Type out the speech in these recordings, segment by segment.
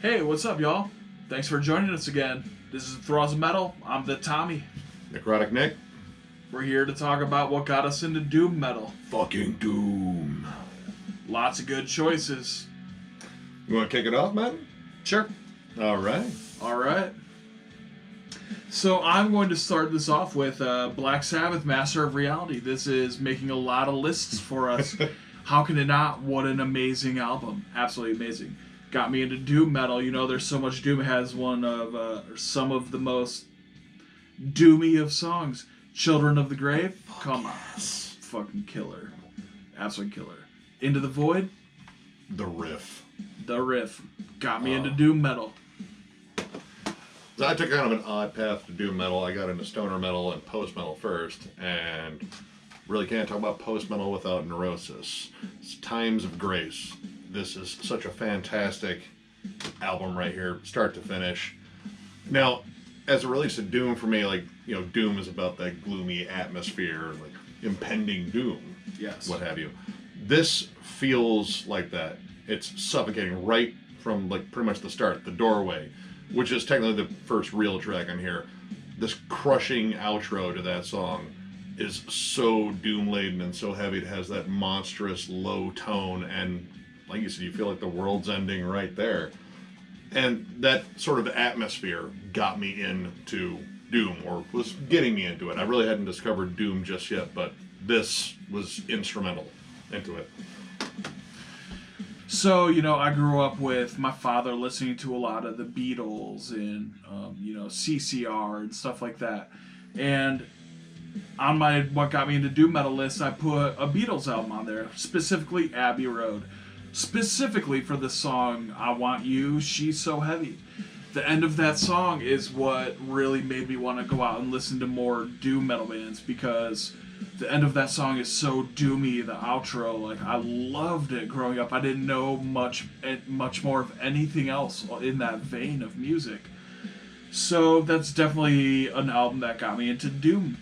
Hey, what's up, y'all? Thanks for joining us again. This is Thralls of Metal. I'm the Tommie. Necrotic Nick. We're here to talk about what got us into doom metal. Fucking Doom. Lots of good choices. You want to kick it off, man? Sure. All right. Alright. So I'm going to start this off with Black Sabbath, Master of Reality. This is making a lot of lists for us. How can it not? What an amazing album. Absolutely amazing. Got me into doom metal. You know, there's so much doom. It has one of some of the most doomy of songs. Children of the Grave. Come on. Fucking killer. Absolute killer. Into the Void. The riff. The riff. Got me into doom metal. So I took kind of an odd path to doom metal. I got into stoner metal and post metal first, and really can't talk about post metal without Neurosis. It's Times of Grace. This is such a fantastic album right here, start to finish. Now, as it relates to doom for me, like, you know, doom is about that gloomy atmosphere, like impending doom. Yes. What have you. This feels like that. It's suffocating right from, like, pretty much the start, the doorway, which is technically the first real track on here. This crushing outro to that song is so doom-laden and so heavy. It has that monstrous low tone, and like you said, you feel like the world's ending right there. And that sort of atmosphere got me into doom, or was getting me into it. I really hadn't discovered doom just yet, but this was instrumental into it. So, you know, I grew up with my father listening to a lot of the Beatles and, you know, CCR and stuff like that. And on my what got me into doom metal list, I put a Beatles album on there, specifically Abbey Road. Specifically for the song, I Want You, She's So Heavy. The end of that song is what really made me want to go out and listen to more doom metal bands, because the end of that song is so doomy, the outro, like, I loved it growing up. I didn't know much more of anything else in that vein of music. So that's definitely an album that got me into doom,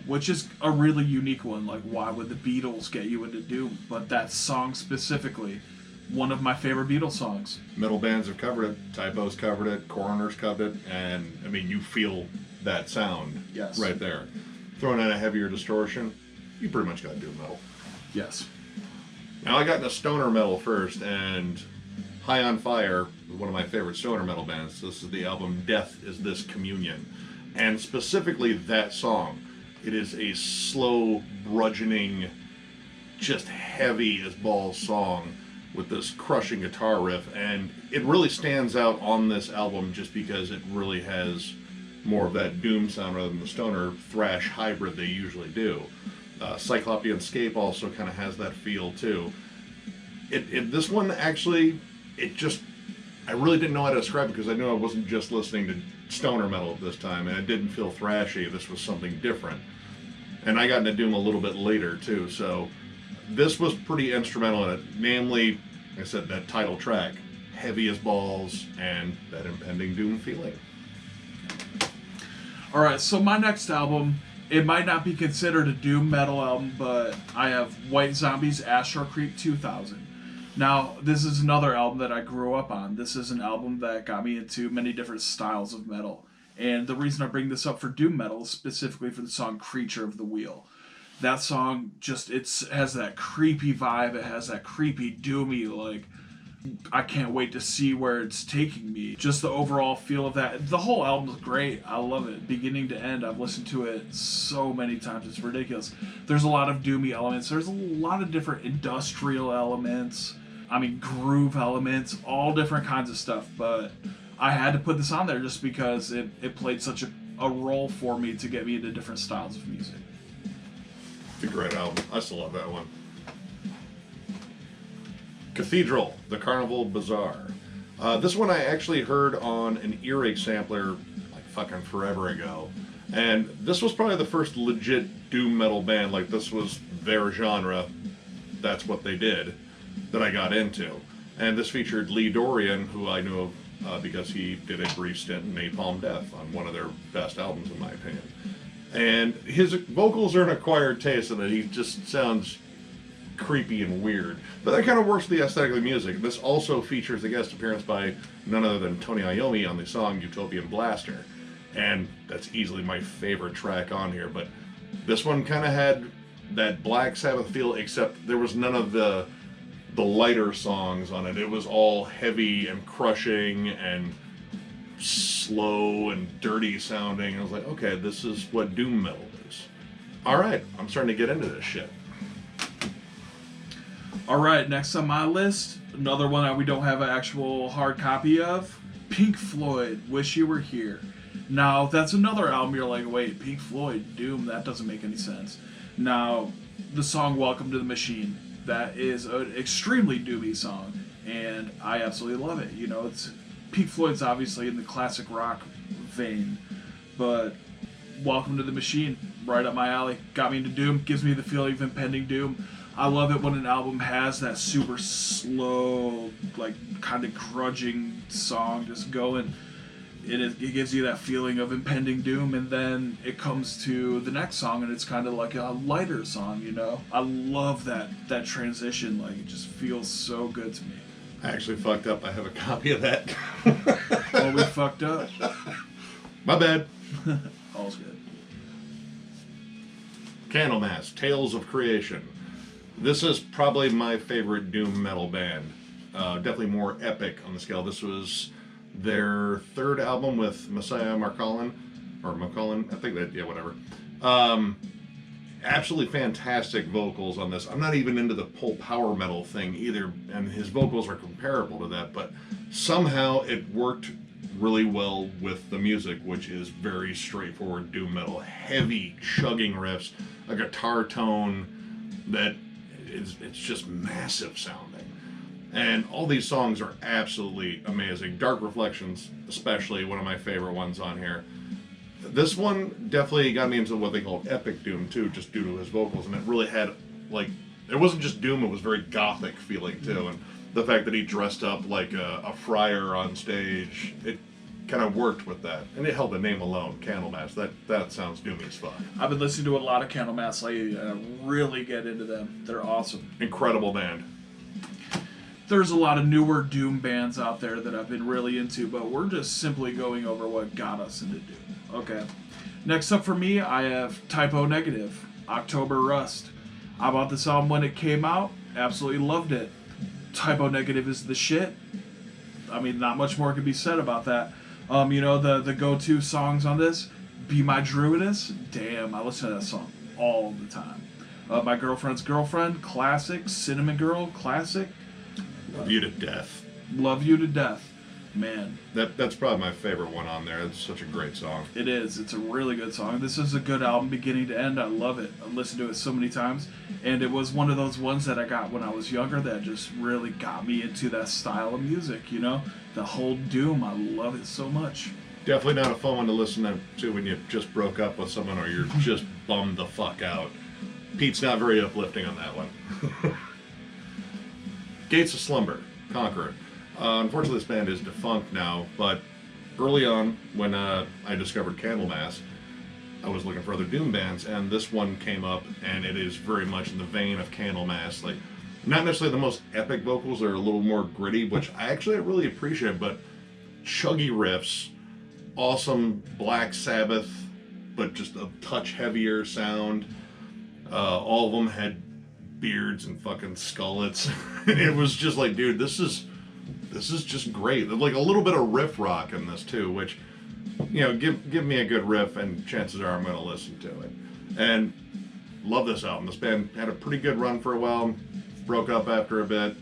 which is a really unique one. Like, why would the Beatles get you into doom? But that song specifically, one of my favorite Beatles songs. Metal bands have covered it, Typo's covered it, Coroner's covered it, and I mean, you feel that sound right there. Throwing in a heavier distortion, you pretty much got doom metal. Yes. Now I got into stoner metal first, and High on Fire is one of my favorite stoner metal bands. This is the album Death Is This Communion. And specifically that song, it is a slow, bludgeoning, just heavy as balls song with this crushing guitar riff, and it really stands out on this album just because it really has more of that doom sound rather than the stoner thrash hybrid they usually do. Cyclopean Scape also kind of has that feel too. This one actually, I really didn't know how to describe it, because I knew I wasn't just listening to stoner metal at this time, and it didn't feel thrashy. This was something different. And I got into doom a little bit later too, so this was pretty instrumental in it. Namely, like I said, that title track, heavy as balls, and that impending doom feeling. Alright, so my next album, it might not be considered a doom metal album, but I have White Zombie's Astral Creep 2000. Now, this is another album that I grew up on. This is an album that got me into many different styles of metal. And the reason I bring this up for doom metal is specifically for the song Creature of the Wheel. That song just, it has that creepy vibe. It has that creepy, doomy, like, I can't wait to see where it's taking me. Just the overall feel of that. The whole album is great. I love it. Beginning to end, I've listened to it so many times. It's ridiculous. There's a lot of doomy elements. There's a lot of different industrial elements. I mean, groove elements. All different kinds of stuff. But I had to put this on there just because it played such a role for me to get me into different styles of music. It's a great album. I still love that one. Cathedral, the Carnival Bazaar. This one I actually heard on an earache sampler like fucking forever ago. And this was probably the first legit doom metal band, like this was their genre, that's what they did, that I got into. And this featured Lee Dorian, who I knew of because he did a brief stint in Napalm Death on one of their best albums in my opinion. And his vocals are an acquired taste, and he just sounds creepy and weird. But that kind of works with the aesthetic of the music. This also features a guest appearance by none other than Tony Iommi on the song Utopian Blaster. And that's easily my favorite track on here. But this one kind of had that Black Sabbath feel, except there was none of the lighter songs on it. It was all heavy and crushing and slow and dirty sounding. I was like, okay, this is what doom metal is. All right, I'm starting to get into this shit. All right, next on my list, another one that we don't have an actual hard copy of, Pink Floyd, Wish You Were Here. Now, that's another album you're like, wait, Pink Floyd, Doom, that doesn't make any sense. Now, the song Welcome to the Machine, that is an extremely doomy song, and I absolutely love it. You know, it's Pink Floyd's obviously in the classic rock vein, but Welcome to the Machine, right up my alley. Got me into Doom, gives me the feeling of impending doom. I love it when an album has that super slow, like, kind of grudging song just going. It gives you that feeling of impending doom, and then it comes to the next song, and it's kind of like a lighter song, you know? I love that transition. Like, it just feels so good to me. I actually fucked up. I have a copy of that. Oh, we fucked up. My bad. All's good. Candlemass, Tales of Creation. This is probably my favorite doom metal band. Definitely more epic on the scale. This was their third album with Messiah Marcolin, I think that, yeah, whatever. Absolutely fantastic vocals on this. I'm not even into the whole power metal thing either, and his vocals are comparable to that, but somehow it worked really well with the music, which is very straightforward doom metal. Heavy, chugging riffs, a guitar tone that it's just massive sounding. And all these songs are absolutely amazing. Dark Reflections, especially, one of my favorite ones on here. This one definitely got me into what they call epic doom, too, just due to his vocals. And it really had, like, it wasn't just doom, it was very gothic feeling, too. And the fact that he dressed up like a friar on stage, it kind of worked with that. And it held the name alone, Candlemass. That sounds doomy as fuck. I've been listening to a lot of Candlemass lately, and I really get into them. They're awesome. Incredible band. There's a lot of newer doom bands out there that I've been really into, but we're just simply going over what got us into doom. Okay. Next up for me, I have Typo Negative, October Rust. I bought this album when it came out. Absolutely loved it. Typo Negative is the shit. I mean, not much more can be said about that. You know, the go-to songs on this, Be My Druidess. Damn, I listen to that song all the time. My Girlfriend's Girlfriend, classic. Cinnamon Girl, classic. Love You to Death. Love You to Death. Man. That's probably my favorite one on there. It's such a great song. It is. It's a really good song. This is a good album beginning to end. I love it. I've listened to it so many times. And it was one of those ones that I got when I was younger that just really got me into that style of music, you know? The whole doom. I love it so much. Definitely not a fun one to listen to when you just broke up with someone or you're just bummed the fuck out. Pete's not very uplifting on that one. Gates of Slumber, Conqueror. Unfortunately, this band is defunct now, but early on, when I discovered Candlemass, I was looking for other doom bands, and this one came up, and it is very much in the vein of Candlemass. Like, not necessarily the most epic vocals, they're a little more gritty, which I actually really appreciate, but chuggy riffs, awesome Black Sabbath, but just a touch heavier sound. All of them had beards and fucking skullets. It was just like, dude, this is just great. Like a little bit of riff rock in this too, which, you know, give me a good riff and chances are I'm going to listen to it. And love this album. This band had a pretty good run for a while, broke up after a bit,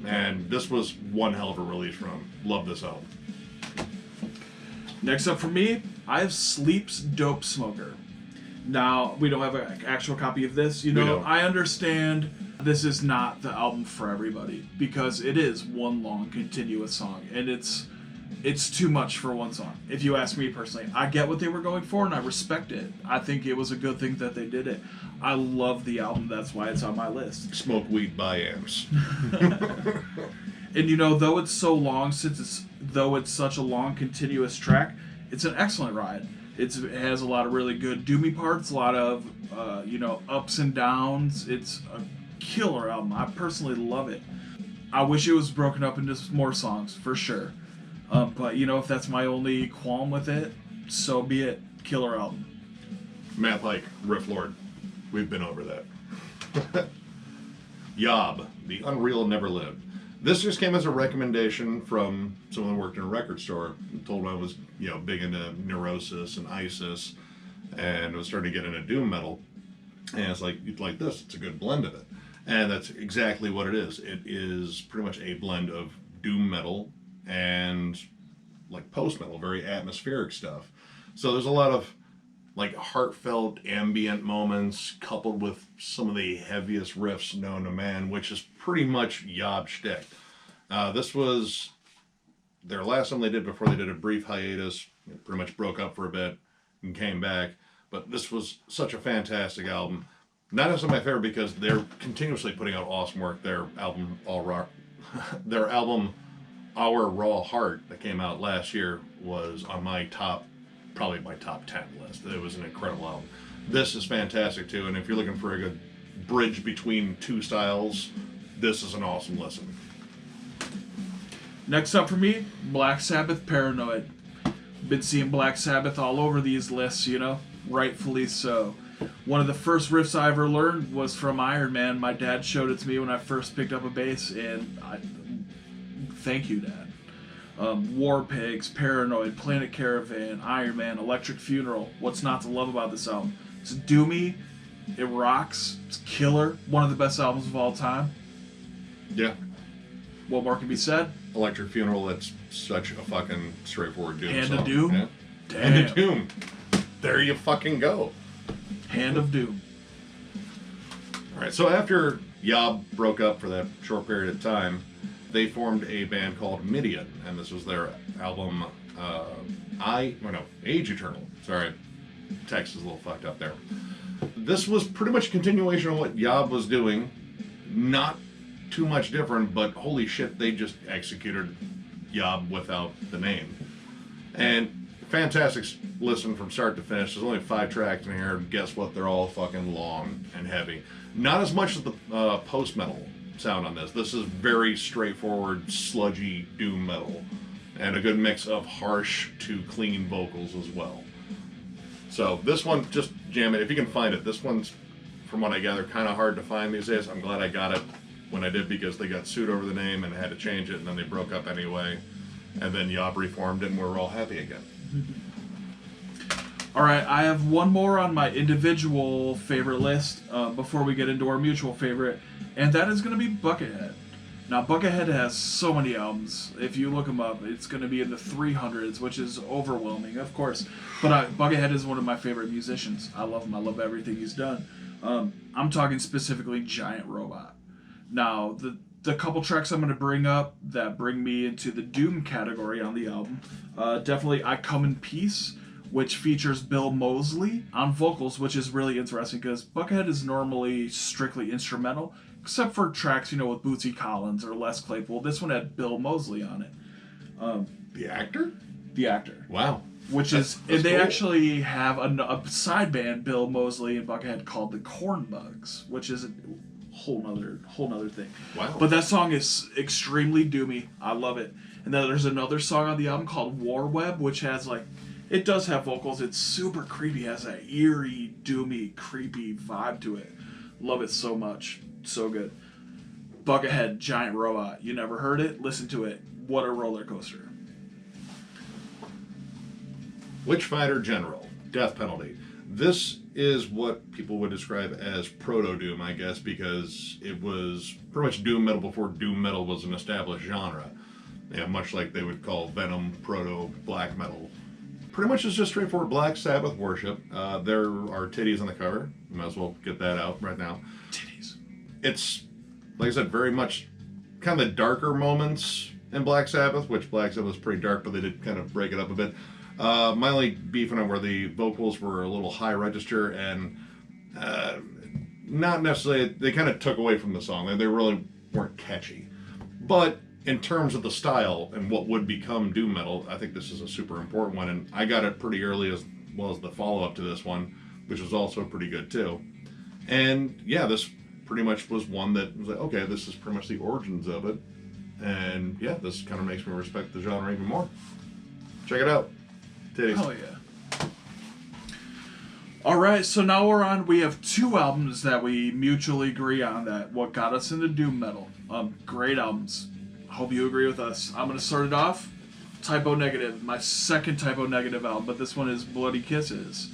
and this was one hell of a release from them. Love this album. Next up for me, I have Sleep's Dope Smoker. Now, we don't have an actual copy of this. You know, I understand this is not the album for everybody because it is one long, continuous song, and it's too much for one song. If you ask me personally, I get what they were going for, and I respect it. I think it was a good thing that they did it. I love the album. That's why it's on my list. Smoke weed by amps. And, you know, though it's so long, though it's such a long, continuous track, it's an excellent ride. It has a lot of really good doomy parts, a lot of, you know, ups and downs. It's a killer album. I personally love it. I wish it was broken up into more songs, for sure. But, you know, if that's my only qualm with it, so be it. Killer album. Matt Pike, Riff Lord. We've been over that. Yob, The Unreal Never Lived. This just came as a recommendation from someone who worked in a record store. Told me I was, you know, big into Neurosis and Isis, and was starting to get into doom metal. And it's like, you'd like this. It's a good blend of it. And that's exactly what it is. It is pretty much a blend of doom metal and like post metal, very atmospheric stuff. So there's a lot of like heartfelt ambient moments coupled with some of the heaviest riffs known to man, which is pretty much Yob shtick. This was their last one they did before they did a brief hiatus. It pretty much broke up for a bit and came back. But this was such a fantastic album. Not necessarily my favorite because they're continuously putting out awesome work. Their album, their album, Our Raw Heart, that came out last year, was on my top, probably my top 10 list. It was an incredible album. This is fantastic too, and if you're looking for a good bridge between two styles, this is an awesome listen. Next up for me, Black Sabbath, Paranoid. Been seeing Black Sabbath all over these lists, you know, rightfully so. One of the first riffs I ever learned was from Iron Man. My dad showed it to me when I first picked up a bass, and thank you, Dad. War Pigs, Paranoid, Planet Caravan, Iron Man, Electric Funeral. What's not to love about this album? It's doomy, it rocks, it's killer, one of the best albums of all time. Yeah. What more can be said? Electric Funeral, that's such a fucking straightforward doom Hand song. of Doom? Yeah. Damn. Hand of Doom. There you fucking go. Hand of Doom. Alright, so after Yob broke up for that short period of time, they formed a band called Midian, and this was their album, Age Eternal. Sorry, text is a little fucked up there. This was pretty much a continuation of what Yob was doing. Not too much different, but holy shit, they just executed Yob without the name. And fantastic listen from start to finish. There's only 5 tracks in here. Guess what? They're all fucking long and heavy. Not as much as the post-metal sound on this. This is very straightforward, sludgy doom metal. And a good mix of harsh to clean vocals as well. So this one, just jam it. If you can find it. This one's, from what I gather, kind of hard to find these days. I'm glad I got it when I did because they got sued over the name and had to change it, and then they broke up anyway. And then Yob reformed it, and we're all happy again. Alright, I have one more on my individual favorite list before we get into our mutual favorite, and that is going to be Buckethead. Now, Buckethead has so many albums. If you look them up, it's going to be in the 300s, which is overwhelming, of course. But Buckethead is one of my favorite musicians. I love him. I love everything he's done. I'm talking specifically Giant Robot. Now, the couple tracks I'm going to bring up that bring me into the Doom category on the album, definitely I Come in Peace, which features Bill Moseley on vocals, which is really interesting because Buckethead is normally strictly instrumental, except for tracks, you know, with Bootsy Collins or Les Claypool. This one had Bill Moseley on it. The actor? The actor. Wow. That's and they cool. actually have a side band, Bill Moseley and Buckethead, called the Cornbugs, which is a whole nother thing. Wow. But that song is extremely doomy. I love it. And then there's another song on the album called War Web, which has it does have vocals. It's super creepy. It has that eerie, doomy, creepy vibe to it. Love it so much. So good. Buckethead, Giant Robot. You never heard it? Listen to it. What a roller coaster. Witchfighter General, Death Penalty. This is what people would describe as Proto-doom, I guess, because it was pretty much doom metal before doom metal was an established genre. Yeah, much like they would call Venom proto-black metal. Pretty much it's just straightforward Black Sabbath worship. There are titties on the cover. Might as well get that out right now. Titties. It's, like I said, very much kind of the darker moments in Black Sabbath, which Black Sabbath was pretty dark, but they did kind of break it up a bit. My only beef on it were the vocals were a little high register and not necessarily, they kind of took away from the song. They really weren't catchy. But in terms of the style and what would become doom metal, I think this is a super important one, and I got it pretty early as well as the follow-up to this one, which was also pretty good too. And yeah, this pretty much was one that was like, okay, this is pretty much the origins of it. And yeah, this kind of makes me respect the genre even more. Check it out. Titties. Hell yeah. Alright, so now we have 2 albums that we mutually agree on that what got us into doom metal. Great albums. Hope you agree with us. I'm going to start it off. Typo Negative, my second Typo Negative album, but this one is Bloody Kisses.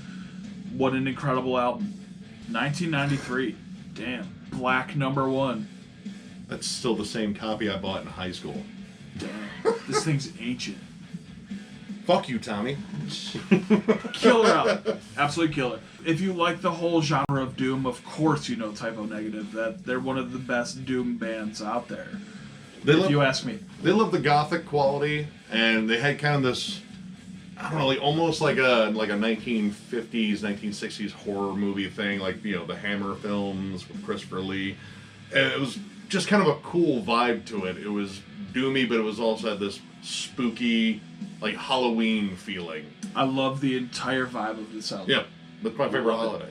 What an incredible album. 1993. Damn. Black #1. That's still the same copy I bought in high school. Damn. This thing's ancient. Fuck you, Tommy. Killer album. Absolutely killer. If you like the whole genre of doom, of course you know Typo Negative. That they're one of the best doom bands out there. If you ask me. They love the gothic quality, and they had kind of this, I don't know, like almost like a 1950s, 1960s horror movie thing, like, you know, the Hammer films with Christopher Lee. And it was just kind of a cool vibe to it. It was doomy, but it was also had this spooky, like Halloween feeling. I love the entire vibe of this album. Yeah, that's my favorite holiday.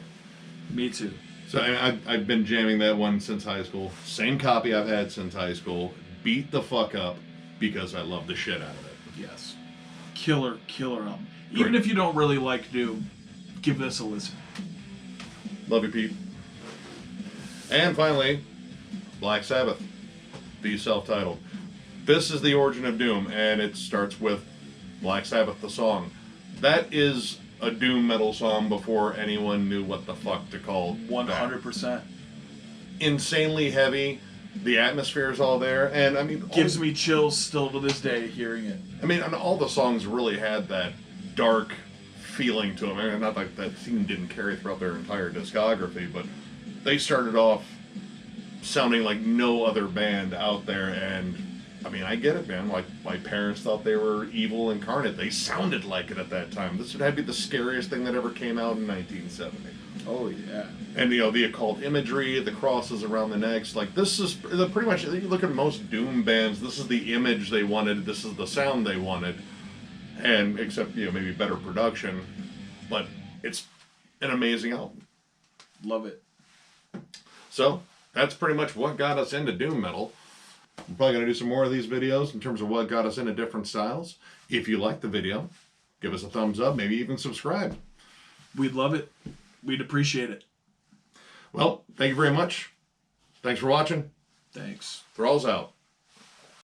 Me too. So I've been jamming that one since high school. Same copy I've had since high school. Beat the fuck up because I love the shit out of it. Yes. Killer album. Even if you don't really like doom, give this a listen. Love you, Pete. And finally, Black Sabbath, the self-titled. This is the origin of doom, and it starts with Black Sabbath, the song. That is a doom metal song before anyone knew what the fuck to call 100%. Insanely heavy. The atmosphere is all there, and I mean, gives me chills still to this day hearing it. I mean, and all the songs really had that dark feeling to them. I mean, not like that theme didn't carry throughout their entire discography, but they started off sounding like no other band out there. And I mean, I get it, man. Like, my parents thought they were evil incarnate. They sounded like it at that time. This would have to be the scariest thing that ever came out in 1970. Oh yeah. And you know, the occult imagery, the crosses around the necks, like this is pretty much, you look at most doom bands, this is the image they wanted, this is the sound they wanted, and except, you know, maybe better production, but it's an amazing album. Love it. So that's pretty much what got us into doom metal. I'm probably going to do some more of these videos in terms of what got us into different styles. If you like the video, give us a thumbs up, maybe even subscribe. We'd love it. We'd appreciate it. Well, thank you very much. Thanks for watching. Thanks. Thralls out.